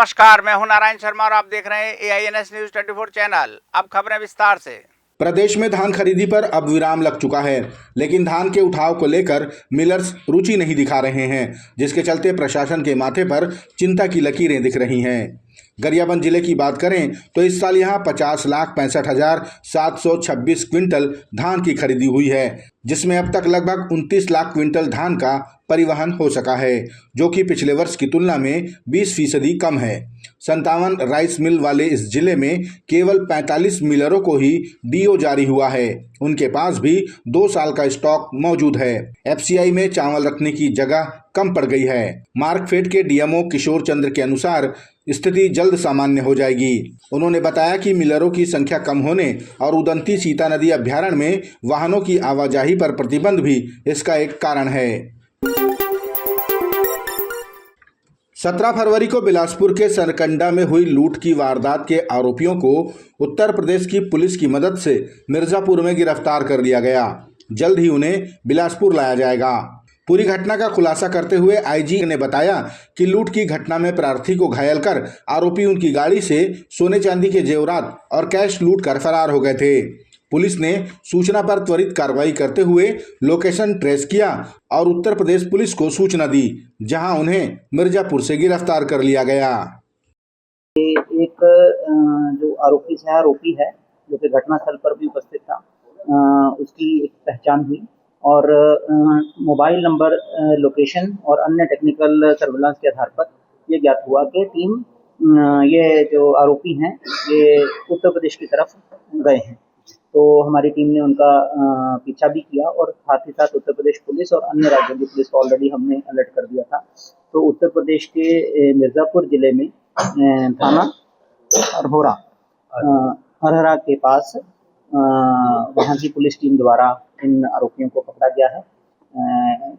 नमस्कार, मैं हूं नारायण शर्मा और आप देख रहे हैं AINS न्यूज 24 चैनल। अब खबरें विस्तार से। प्रदेश में धान खरीदी पर अब विराम लग चुका है, लेकिन धान के उठाव को लेकर मिलर्स रुचि नहीं दिखा रहे हैं, जिसके चलते प्रशासन के माथे पर चिंता की लकीरें दिख रही हैं। गरियाबंद जिले की बात करें तो इस साल यहां 50,65,726 क्विंटल धान की खरीदी हुई है, जिसमें अब तक लगभग 29 लाख क्विंटल धान का परिवहन हो सका है, जो कि पिछले वर्ष की तुलना में 20% कम है। 57 राइस मिल वाले इस जिले में केवल 45 मिलरों को ही डीओ जारी हुआ है। उनके पास भी 2 साल का स्टॉक मौजूद है। FCI में चावल रखने की जगह कम पड़ गई है। मार्कफेड के DMO किशोर चंद्र के अनुसार स्थिति जल्द सामान्य हो जाएगी। उन्होंने बताया कि मिलरों की संख्या कम होने और उदंती सीता नदी अभ्यारण्य में वाहनों की आवाजाही पर प्रतिबंध भी इसका एक कारण है। 17 फरवरी को बिलासपुर के सरकंडा में हुई लूट की वारदात के आरोपियों को उत्तर प्रदेश की पुलिस की मदद से मिर्जापुर में गिरफ्तार कर लिया गया। जल्द ही उन्हें बिलासपुर लाया जाएगा। पूरी घटना का खुलासा करते हुए IG ने बताया कि लूट की घटना में प्रार्थी को घायल कर आरोपी उनकी गाड़ी से सोने चांदी के जेवरात और कैश लूट कर फरार हो गए थे। पुलिस ने सूचना पर त्वरित कार्रवाई करते हुए लोकेशन ट्रेस किया और उत्तर प्रदेश पुलिस को सूचना दी, जहां उन्हें मिर्जापुर से गिरफ्तार कर लिया गया। एक जो आरोपी है जो कि घटनास्थल पर भी उपस्थित था, उसकी एक पहचान हुई और मोबाइल नंबर, लोकेशन और अन्य टेक्निकल सर्विलांस के आधार पर ये ज्ञात हुआ कि टीम ये जो आरोपी हैं ये उत्तर प्रदेश की तरफ गए हैं। तो हमारी टीम ने उनका पीछा भी किया और साथ ही साथ उत्तर प्रदेश पुलिस और अन्य राज्यों की पुलिस को ऑलरेडी हमने अलर्ट कर दिया था। तो उत्तर प्रदेश के मिर्ज़ापुर जिले में थाना अरहरा के पास वहाँ की पुलिस टीम द्वारा इन आरोपियों को पकड़ा गया है।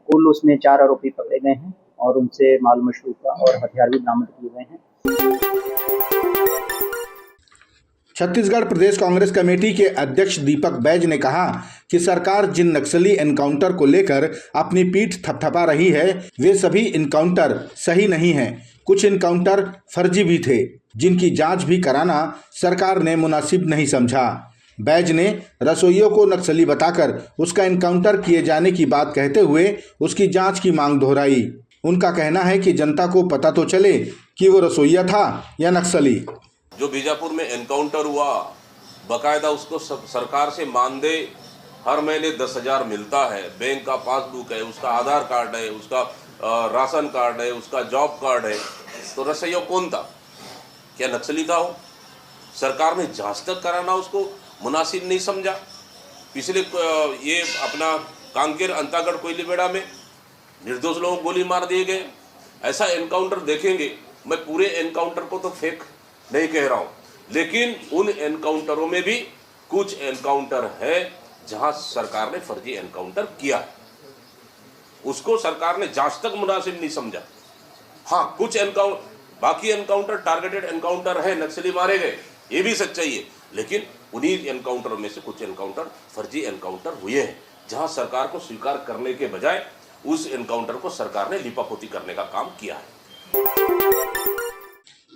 कुल उसमें 4 आरोपी पकड़े गए हैं और उनसे माल मशरूका और हथियार भी बरामद किए गए हैं। छत्तीसगढ़ प्रदेश कांग्रेस कमेटी के अध्यक्ष दीपक बैज ने कहा कि सरकार जिन नक्सली एनकाउंटर को लेकर अपनी पीठ थपथपा रही है, वे सभी एनकाउंटर सही नहीं हैं। कुछ एनकाउंटर फर्जी भी थे, जिनकी जांच भी कराना सरकार ने मुनासिब नहीं समझा। बैज ने रसोइयों को नक्सली बताकर उसका एनकाउंटर किए जाने की बात कहते हुए उसकी जांच की मांग दोहराई। उनका कहना है कि जनता को पता तो चले कि वो रसोइया था या नक्सली। जो बीजापुर में एनकाउंटर हुआ, बकायदा उसको सरकार से मानदेय हर महीने 10,000 मिलता है, बैंक का पासबुक है, उसका आधार कार्ड है, उसका राशन कार्ड है, उसका जॉब कार्ड है। तो रसोइया कौन था? क्या नक्सली था वो? सरकार ने जांच तक कराना उसको मुनासिब नहीं समझा। पिछले ये अपना कांकेर अंतागढ़ कोयलीबेड़ा में निर्दोष लोगों को गोली मार दिए गए। ऐसा एनकाउंटर देखेंगे, मैं पूरे एनकाउंटर को तो फेक नहीं कह रहा हूं, लेकिन उन एनकाउंटरों में भी कुछ एनकाउंटर है जहां सरकार ने फर्जी एनकाउंटर किया है, उसको सरकार ने जांच तक मुनासिब नहीं समझा। हाँ, कुछ बाकी एनकाउंटर टारगेटेड एनकाउंटर है, नक्सली मारे गए, ये भी सच्चाई है, लेकिन उन्हीं एनकाउंटर में से कुछ एनकाउंटर फर्जी एनकाउंटर हुए हैं, जहां सरकार को स्वीकार करने के बजाय उस एनकाउंटर को सरकार ने लिपापोती करने का काम किया है।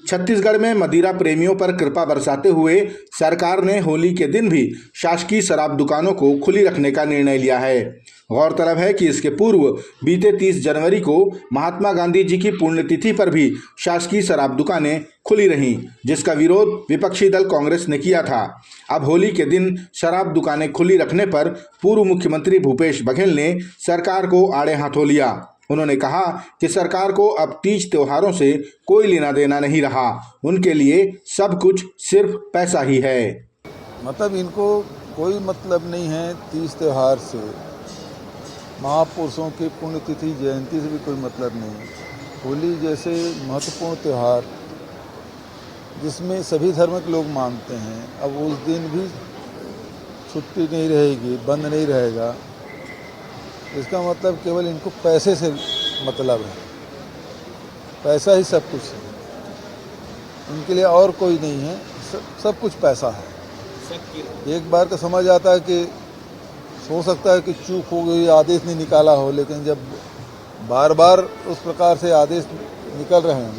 छत्तीसगढ़ में मदिरा प्रेमियों पर कृपा बरसाते हुए सरकार ने होली के दिन भी शासकीय शराब दुकानों को खुली रखने का निर्णय लिया है। गौरतलब है कि इसके पूर्व बीते 30 जनवरी को महात्मा गांधी जी की पुण्यतिथि पर भी शासकीय शराब दुकानें खुली रहीं, जिसका विरोध विपक्षी दल कांग्रेस ने किया था। अब होली के दिन शराब दुकानें खुली रखने पर पूर्व मुख्यमंत्री भूपेश बघेल ने सरकार को आड़े हाथों लिया। उन्होंने कहा कि सरकार को अब तीज त्योहारों से कोई लेना देना नहीं रहा, उनके लिए सब कुछ सिर्फ पैसा ही है। मतलब इनको कोई मतलब नहीं है तीज त्योहार से, महापुरुषों की पुण्यतिथि जयंती से भी कोई मतलब नहीं। होली जैसे महत्वपूर्ण त्यौहार जिसमें सभी धर्म के लोग मानते हैं, अब उस दिन भी छुट्टी नहीं रहेगी, बंद नहीं रहेगा, इसका मतलब केवल इनको पैसे से मतलब है। पैसा ही सब कुछ है, इनके लिए और कोई नहीं है, सब कुछ पैसा है। एक बार तो समझ आता है कि हो सकता है कि चूक हो गई, आदेश नहीं निकाला हो, लेकिन जब बार बार उस प्रकार से आदेश निकल रहे हैं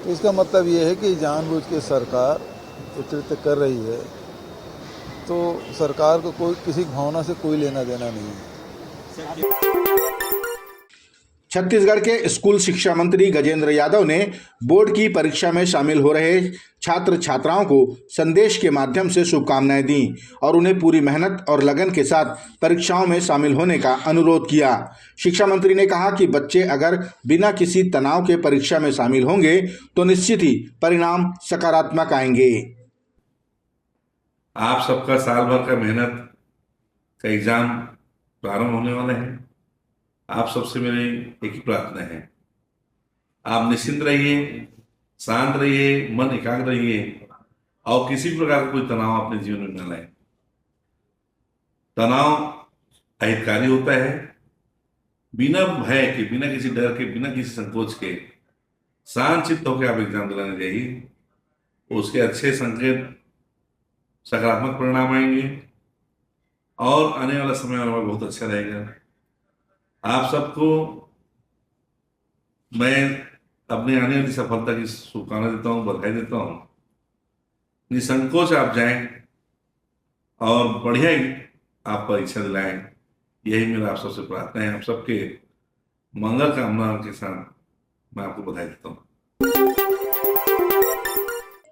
तो इसका मतलब ये है कि जानबूझ के सरकार उत्तरित कर रही है, तो सरकार को कोई किसी भावना से कोई लेना देना नहीं है। छत्तीसगढ़ के स्कूल शिक्षा मंत्री गजेंद्र यादव ने बोर्ड की परीक्षा में शामिल हो रहे छात्र छात्राओं को संदेश के माध्यम से शुभकामनाएं दी और उन्हें पूरी मेहनत और लगन के साथ परीक्षाओं में शामिल होने का अनुरोध किया। शिक्षा मंत्री ने कहा कि बच्चे अगर बिना किसी तनाव के परीक्षा में शामिल होंगे तो निश्चित ही परिणाम सकारात्मक आएंगे। आप सबका साल भर का मेहनत का एग्जाम प्रारंभ होने वाले हैं। आप सबसे मेरी एक ही प्रार्थना है, आप निश्चिंत रहिए, शांत रहिए, मन एकाग्र रहिए और किसी प्रकार का कोई तनाव अपने जीवन में न लाएं। तनाव अहितकारी होता है। बिना भय के, बिना किसी डर के, बिना किसी संकोच के शांत चित्त होकर आप एग्जाम दिलाने जाइए, उसके अच्छे संकेत, सकारात्मक परिणाम आएंगे और आने वाला समय हमारा बहुत अच्छा रहेगा। आप सबको मैं अपने आने वाली सफलता की शुभकामना देता हूँ, बधाई देता हूँ। निसंकोच आप जाएं और बढ़िया ही आप परीक्षा दिलाएं, यही मेरा आप सबसे प्रार्थना है। आप सबके मंगल कामना के साथ मैं आपको बधाई देता हूँ।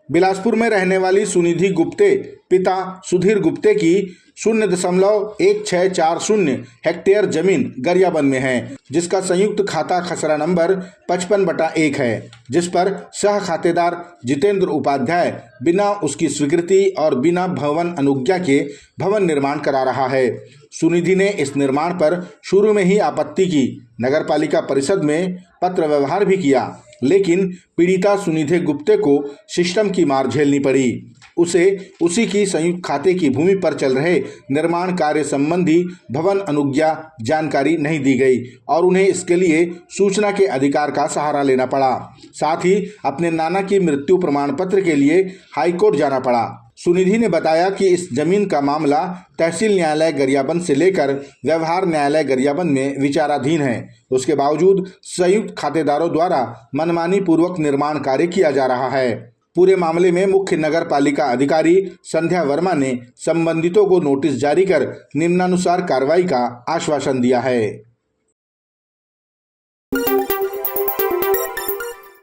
बिलासपुर में रहने वाली सुनिधि गुप्ते पिता सुधीर गुप्ते की 0.1640 हेक्टेयर जमीन गरियाबंद में है, जिसका संयुक्त खाता खसरा नंबर 55/1 है, जिस पर सह खातेदार जितेंद्र उपाध्याय बिना उसकी स्वीकृति और बिना भवन अनुज्ञा के भवन निर्माण करा रहा है। सुनिधि ने इस निर्माण पर शुरू में ही आपत्ति की, नगरपालिका परिषद में पत्र व्यवहार भी किया, लेकिन पीड़िता सुनिधि गुप्ते को सिस्टम की मार झेलनी पड़ी। उसे उसी की संयुक्त खाते की भूमि पर चल रहे निर्माण कार्य संबंधी भवन अनुज्ञा जानकारी नहीं दी गई और उन्हें इसके लिए सूचना के अधिकार का सहारा लेना पड़ा। साथ ही अपने नाना की मृत्यु प्रमाण पत्र के लिए हाईकोर्ट जाना पड़ा। सुनिधि ने बताया कि इस जमीन का मामला तहसील न्यायालय गरियाबंद से लेकर व्यवहार न्यायालय गरियाबंद में विचाराधीन है। उसके बावजूद संयुक्त खातेदारों द्वारा मनमानी पूर्वक निर्माण कार्य किया जा रहा है। पूरे मामले में मुख्य नगर पालिका अधिकारी संध्या वर्मा ने संबंधितों को नोटिस जारी कर निम्नानुसार कार्रवाई का आश्वासन दिया है।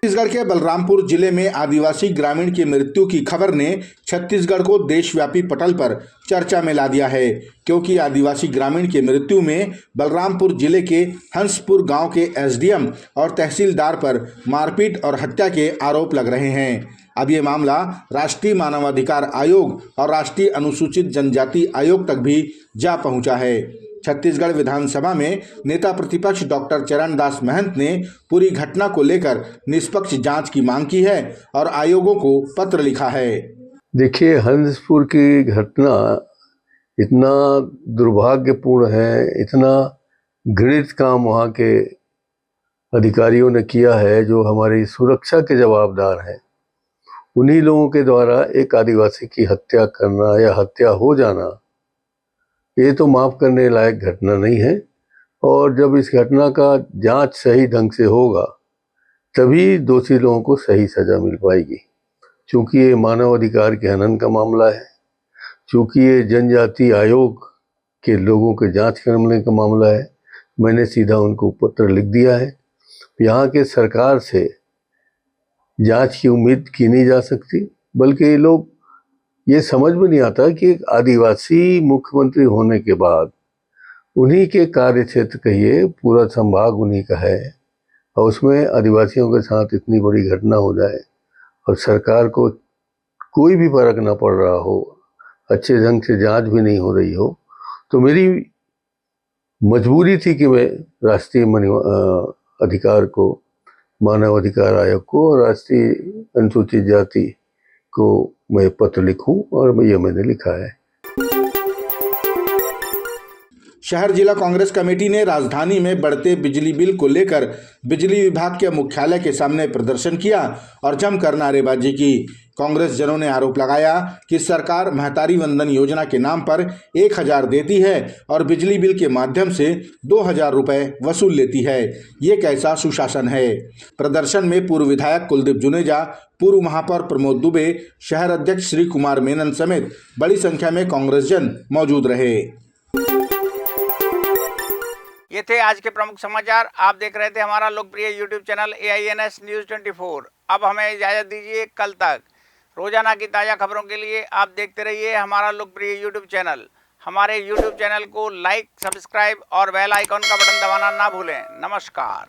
छत्तीसगढ़ के बलरामपुर जिले में आदिवासी ग्रामीण की मृत्यु की खबर ने छत्तीसगढ़ को देशव्यापी पटल पर चर्चा में ला दिया है, क्योंकि आदिवासी ग्रामीण की मृत्यु में बलरामपुर जिले के हंसपुर गांव के एसडीएम और तहसीलदार पर मारपीट और हत्या के आरोप लग रहे हैं। अब ये मामला राष्ट्रीय मानवाधिकार आयोग और राष्ट्रीय अनुसूचित जनजाति आयोग तक भी जा पहुंचा है। छत्तीसगढ़ विधानसभा में नेता प्रतिपक्ष डॉक्टर चरणदास महंत ने पूरी घटना को लेकर निष्पक्ष जांच की मांग की है और आयोगों को पत्र लिखा है। देखिए, हंसपुर की घटना इतना दुर्भाग्यपूर्ण है, इतना घृणित काम वहाँ के अधिकारियों ने किया है जो हमारी सुरक्षा के जवाबदार हैं। उन्हीं लोगों के द्वारा एक आदिवासी की हत्या करना या हत्या हो जाना, ये तो माफ़ करने लायक घटना नहीं है। और जब इस घटना का जांच सही ढंग से होगा तभी दोषी लोगों को सही सज़ा मिल पाएगी। चूँकि ये मानव अधिकार के हनन का मामला है, चूँकि ये जनजाति आयोग के लोगों के जांच करने का मामला है, मैंने सीधा उनको पत्र लिख दिया है। यहाँ के सरकार से जांच की उम्मीद की नहीं जा सकती, बल्कि ये लोग ये समझ में नहीं आता कि एक आदिवासी मुख्यमंत्री होने के बाद उन्हीं के कार्य क्षेत्र का ये पूरा संभाग उन्हीं का है और उसमें आदिवासियों के साथ इतनी बड़ी घटना हो जाए और सरकार को कोई भी फर्क ना पड़ रहा हो, अच्छे ढंग से जांच भी नहीं हो रही हो, तो मेरी मजबूरी थी कि मैं राष्ट्रीय अधिकार को, मानव अधिकार आयोग को और राष्ट्रीय अनुसूचित जाति को मैं पत्र लिखूं और ये मैंने लिखा है। शहर जिला कांग्रेस कमेटी ने राजधानी में बढ़ते बिजली बिल को लेकर बिजली विभाग के मुख्यालय के सामने प्रदर्शन किया और जमकर नारेबाजी की। कांग्रेस जनों ने आरोप लगाया कि सरकार महतारी वंदन योजना के नाम पर 1000 देती है और बिजली बिल के माध्यम से 2000 रुपए वसूल लेती है। ये कैसा सुशासन है। प्रदर्शन में पूर्व विधायक कुलदीप जुनेजा, पूर्व महापौर प्रमोद दुबे, शहर अध्यक्ष श्री कुमार मेनन समेत बड़ी संख्या में कांग्रेस जन मौजूद रहे। ये थे आज के प्रमुख समाचार। आप देख रहे थे हमारा लोकप्रिय यूट्यूब चैनल AINS न्यूज़ 24। अब हमें इजाज़त दीजिए, कल तक रोजाना की ताज़ा खबरों के लिए आप देखते रहिए हमारा लोकप्रिय यूट्यूब चैनल। हमारे यूट्यूब चैनल को लाइक, सब्सक्राइब और बेल आइकॉन का बटन दबाना ना भूलें। नमस्कार।